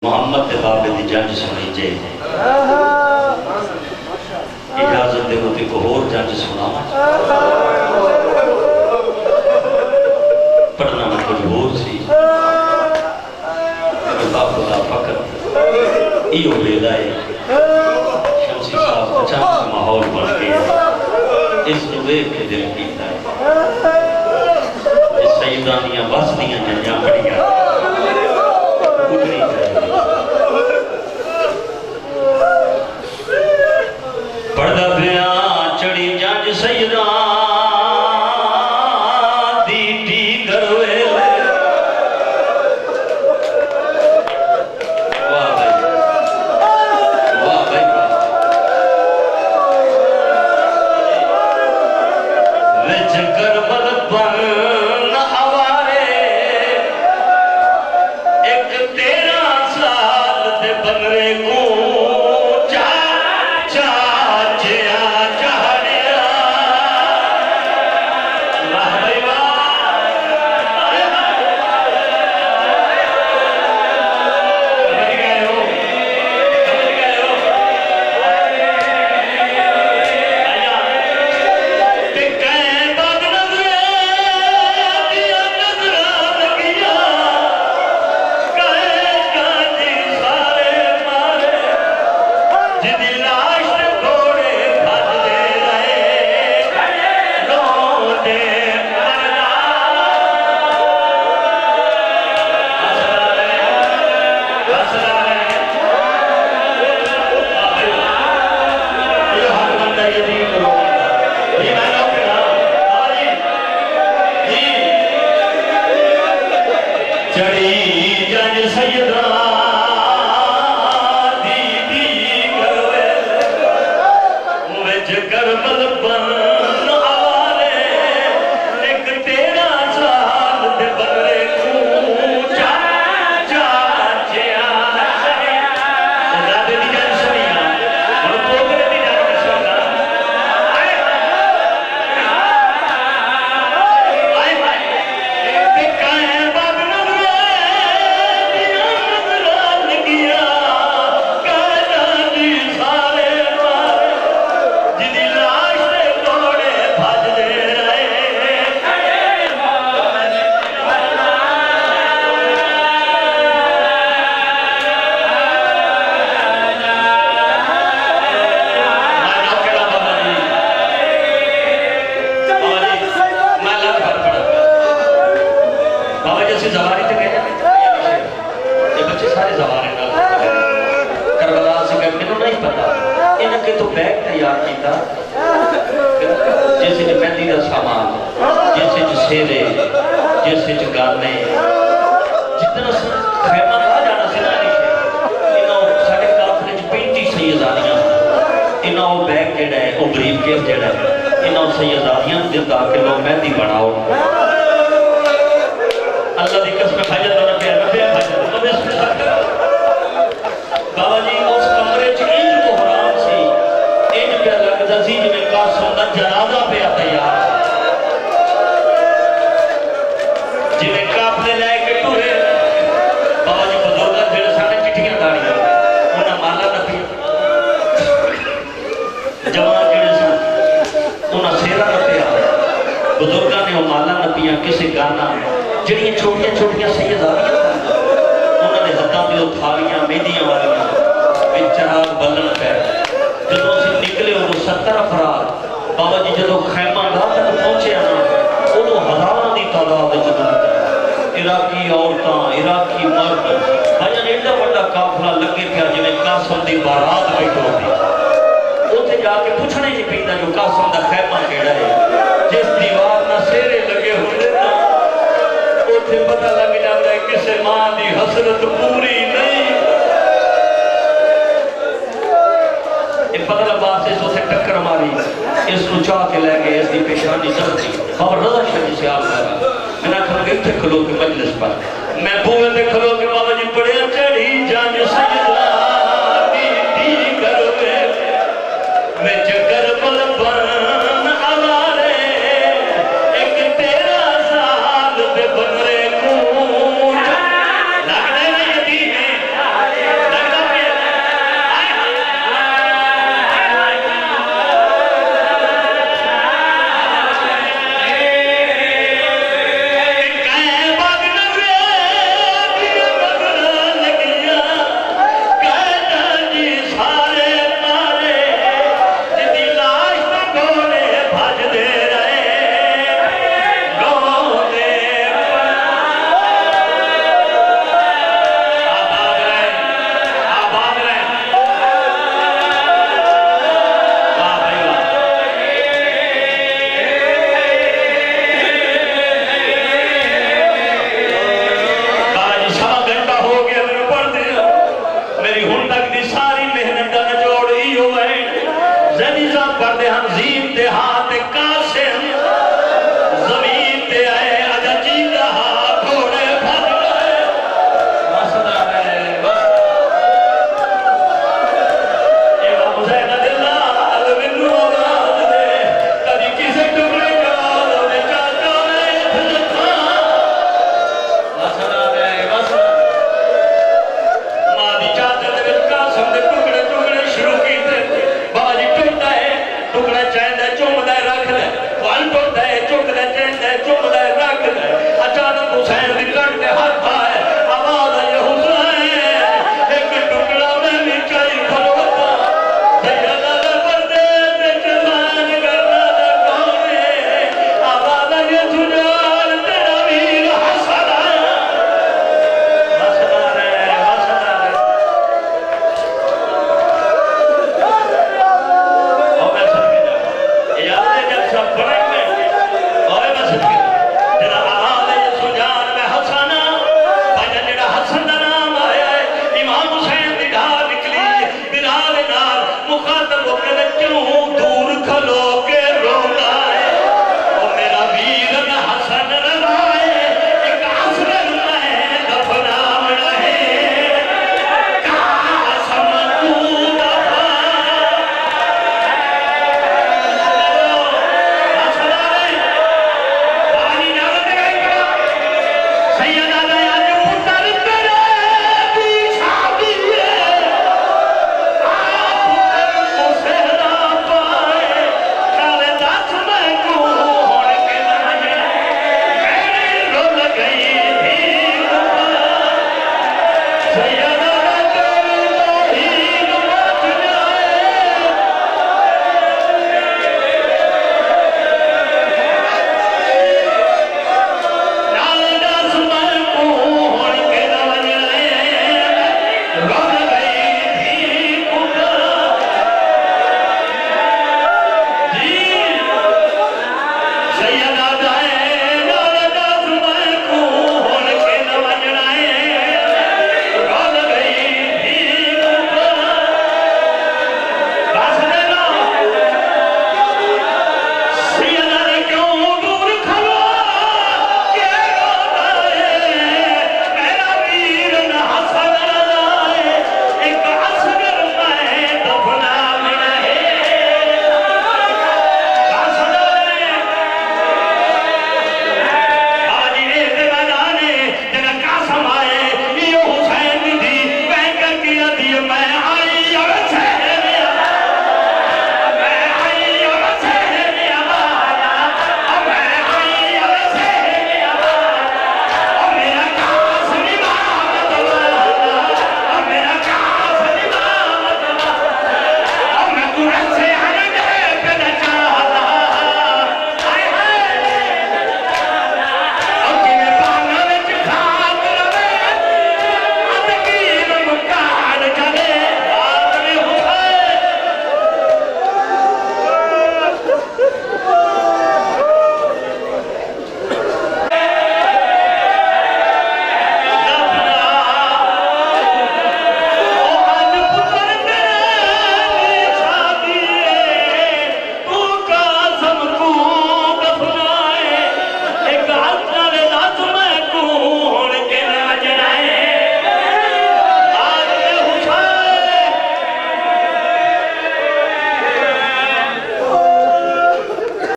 मोहम्मद के बाबे की जंज सुनी जे इजाजत दे तो एक होर जंज सुनावा पढ़ना मजबूर सी खुदा फकर इो वेला है शमसी साहब अचानक माहौल बन गया इस वेख के दिल कीता है सईदा दियां बस दियां जंजां पढ़ियां उतनी पढ़दा पिया चढ़ी जंज सईदा दी टी करवे वाह भाई विच करबल पर पढ़ते हैं जीम ते हाथ कासिम जमीन ते आए अजा जींदा घोड़े फट गए वसदा है बस ए हुसैन दिलाल बिनु औलाद दे कदी किसे टुकड़े गाल दे चाचा ने लखा वसदा है बस मां दी चादर दे विच कासिम दे टुकड़े टुकड़े शुरू कीते बाजी टुटदा है टुकड़ा चाहता चुमदा रख ले वल टुटदा है चुकदा चाहता चुमदा रख ले अचानक हुसैन दी कट ते हाथ